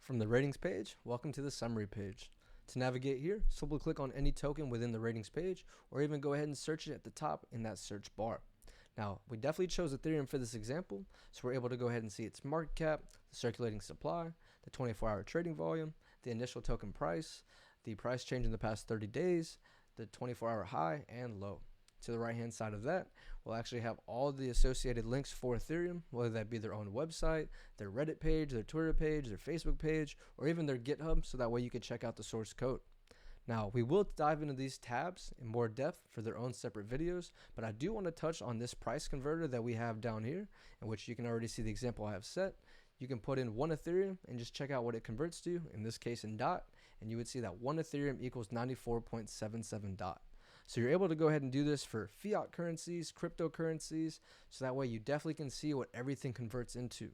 From the ratings page, welcome to the summary page. To navigate here, simply click on any token within the ratings page, or even go ahead and search it at the top in that search bar. Now, we definitely chose Ethereum for this example, so we're able to go ahead and see its market cap, the circulating supply, the 24-hour trading volume, the initial token price, the price change in the past 30 days, the 24-hour high and low. To the right-hand side of that, we'll actually have all the associated links for Ethereum, whether that be their own website, their Reddit page, their Twitter page, their Facebook page, or even their GitHub, so that way you can check out the source code. Now, we will dive into these tabs in more depth for their own separate videos, but I do want to touch on this price converter that we have down here, in which you can already see the example I have set. You can put in 1 Ethereum and just check out what it converts to, in this case in DOT, and you would see that 1 Ethereum equals 94.77 DOT. So you're able to go ahead and do this for fiat currencies, cryptocurrencies, so that way you definitely can see what everything converts into.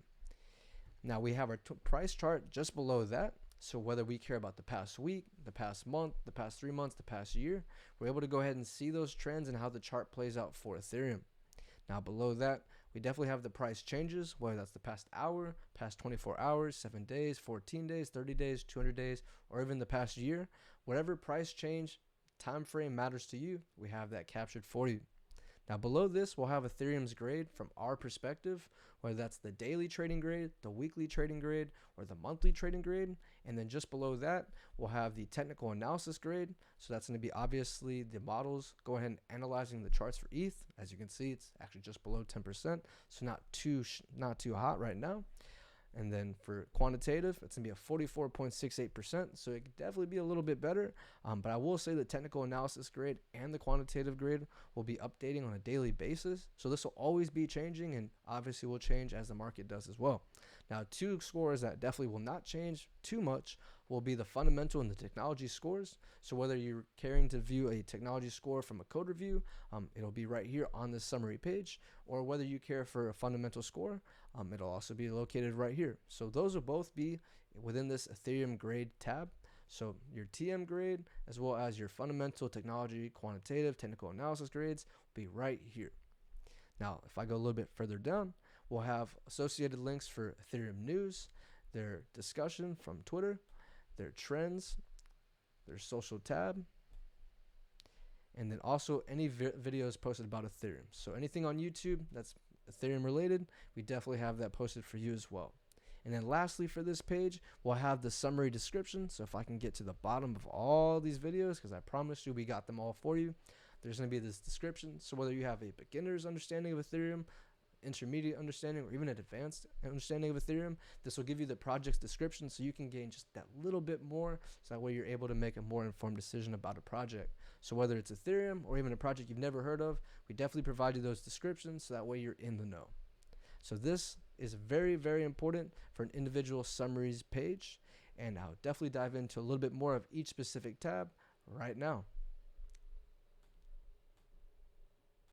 Now we have our price chart just below that. So whether we care about the past week, the past month, the past 3 months, the past year, we're able to go ahead and see those trends and how the chart plays out for Ethereum. Now below that, we definitely have the price changes, whether that's the past hour, past 24 hours, 7 days, 14 days, 30 days, 200 days, or even the past year. Whatever price change time frame matters to you, we have that captured for you. Now below this, we'll have Ethereum's grade from our perspective, whether that's the daily trading grade, the weekly trading grade, or the monthly trading grade. And then just below that, we'll have the technical analysis grade. So that's going to be obviously the models go ahead and analyzing the charts for ETH. As you can see, it's actually just below 10%, so not too hot right now. And then for quantitative, it's going to be a 44.68%. So it could definitely be a little bit better. But I will say the technical analysis grade and the quantitative grade will be updating on a daily basis. So this will always be changing, and obviously will change as the market does as well. Now, 2 scores that definitely will not change too much will be the fundamental and the technology scores. So whether you're caring to view a technology score from a code review, it'll be right here on this summary page, or whether you care for a fundamental score, it'll also be located right here. So those will both be within this Ethereum grade tab. So your TM grade, as well as your fundamental, technology, quantitative, technical analysis grades will be right here. Now, if I go a little bit further down, we'll have associated links for Ethereum news, their discussion from Twitter, their trends, their social tab, and then also any videos posted about Ethereum. So anything on YouTube that's Ethereum related, we definitely have that posted for you as well. And then lastly for this page, we'll have the summary description. So if I can get to the bottom of all these videos, because I promise you we got them all for you, there's going to be this description. So whether you have a beginner's understanding of Ethereum, intermediate understanding, or even an advanced understanding of Ethereum, this will give you the project's description so you can gain just that little bit more, so that way you're able to make a more informed decision about a project. So whether it's Ethereum or even a project you've never heard of, we definitely provide you those descriptions so that way you're in the know. So this is very, very important for an individual summaries page, and I'll definitely dive into a little bit more of each specific tab right now.